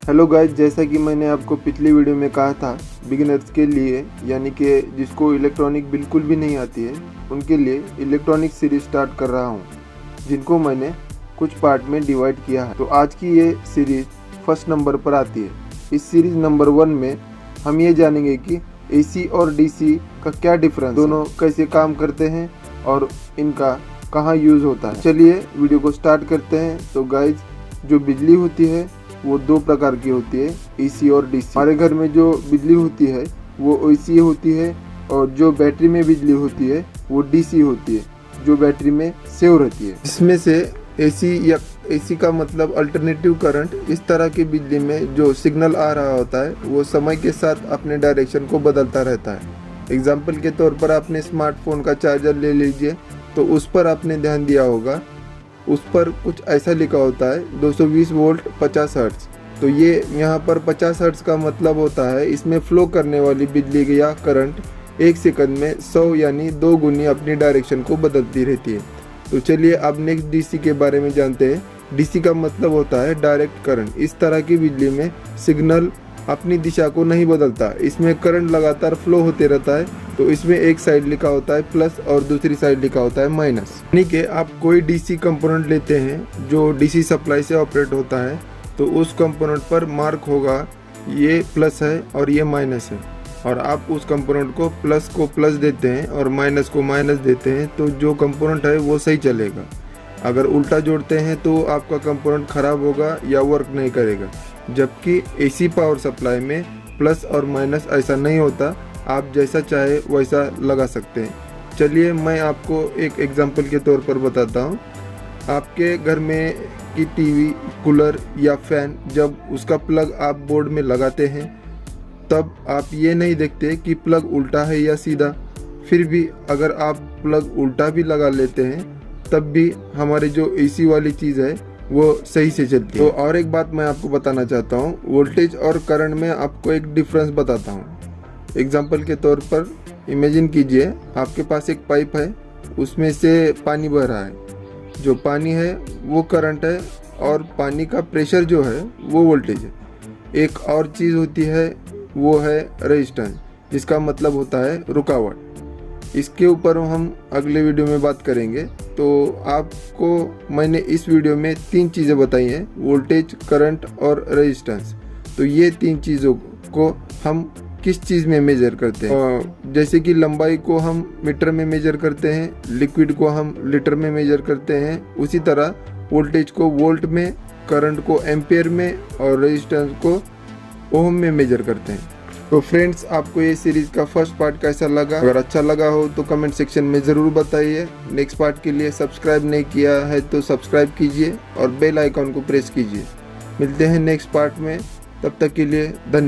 Hello guys, जैसा कि मैंने आपको पिछली वीडियो में कहा था, बिगिनर्स के लिए यानी कि जिसको इलेक्ट्रॉनिक बिल्कुल भी नहीं आती है उनके लिए इलेक्ट्रॉनिक सीरीज स्टार्ट कर रहा हूँ, जिनको मैंने कुछ पार्ट में डिवाइड किया है। तो आज की ये सीरीज फर्स्ट नंबर पर आती है। इस सीरीज नंबर 1 में हम ये जानेंगे कि एसी और डीसी का क्या डिफरेंस, दोनों कैसे काम करते हैं और इनका कहाँ यूज़ होता है। चलिए वीडियो को स्टार्ट करते हैं। तो गाइज, जो बिजली होती है वो 2 प्रकार की होती है, एसी और डीसी। हमारे घर में जो बिजली होती है वो एसी होती है, और जो बैटरी में बिजली होती है वो डीसी होती है, जो बैटरी में सेव रहती है। इसमें से एसी का मतलब अल्टरनेटिव करंट, इस तरह की बिजली में जो सिग्नल आ रहा होता है वो समय के साथ अपने डायरेक्शन को बदलता रहता है। एग्जाम्पल के तौर पर आपने स्मार्टफोन का चार्जर ले लीजिए, तो उस पर आपने ध्यान दिया होगा, उस पर कुछ ऐसा लिखा होता है 220 वोल्ट 50 हर्ट्ज। तो ये यहाँ पर 50 हर्ट्ज का मतलब होता है इसमें फ्लो करने वाली बिजली या करंट 1 सेकंड में 100 यानी 2 गुनी अपनी डायरेक्शन को बदलती रहती है। तो चलिए अब नेक्स्ट डीसी के बारे में जानते हैं। डीसी का मतलब होता है डायरेक्ट करंट। इस तरह की बिजली में सिग्नल अपनी दिशा को नहीं बदलता, इसमें करंट लगातार फ्लो होते रहता है। तो इसमें एक साइड लिखा होता है प्लस और दूसरी साइड लिखा होता है माइनस। यानी कि आप कोई डीसी कंपोनेंट लेते हैं जो डीसी सप्लाई से ऑपरेट होता है, तो उस कंपोनेंट पर मार्क होगा ये प्लस है और ये माइनस है, और आप उस कंपोनेंट को प्लस देते हैं और माइनस को माइनस देते हैं, तो जो कंपोनेंट है वो सही चलेगा। अगर उल्टा जोड़ते हैं तो आपका कंपोनेंट खराब होगा या वर्क नहीं करेगा। जबकि एसी पावर सप्लाई में प्लस और माइनस ऐसा नहीं होता, आप जैसा चाहे वैसा लगा सकते हैं। चलिए मैं आपको एक एग्जांपल के तौर पर बताता हूँ। आपके घर में की टीवी, कूलर या फैन, जब उसका प्लग आप बोर्ड में लगाते हैं तब आप ये नहीं देखते कि प्लग उल्टा है या सीधा। फिर भी अगर आप प्लग उल्टा भी लगा लेते हैं तब भी हमारी जो एसी वाली चीज़ है वो सही से चलती है। तो और एक बात मैं आपको बताना चाहता हूँ, वोल्टेज और करंट में आपको एक डिफरेंस बताता हूँ। एग्जाम्पल के तौर पर इमेजिन कीजिए आपके पास एक पाइप है, उसमें से पानी बह रहा है। जो पानी है वो करंट है और पानी का प्रेशर जो है वो वोल्टेज है। एक और चीज़ होती है वो है रेजिस्टेंस, जिसका मतलब होता है रुकावट। इसके ऊपर हम अगले वीडियो में बात करेंगे। तो आपको मैंने इस वीडियो में 3 चीज़ें बताई हैं, वोल्टेज, करंट और रेजिस्टेंस। तो ये 3 चीज़ों को हम किस चीज़ में मेजर करते हैं, जैसे कि लंबाई को हम मीटर में मेजर करते हैं, लिक्विड को हम लीटर में मेजर करते हैं, उसी तरह वोल्टेज को वोल्ट में, करंट को एम्पेयर में और रेजिस्टेंस को ओम में मेजर करते हैं। तो फ्रेंड्स, आपको ये सीरीज का फर्स्ट पार्ट कैसा लगा? अगर अच्छा लगा हो तो कमेंट सेक्शन में ज़रूर बताइए। नेक्स्ट पार्ट के लिए सब्सक्राइब नहीं किया है तो सब्सक्राइब कीजिए और बेल आइकॉन को प्रेस कीजिए। मिलते हैं नेक्स्ट पार्ट में, तब तक के लिए धन्यवाद।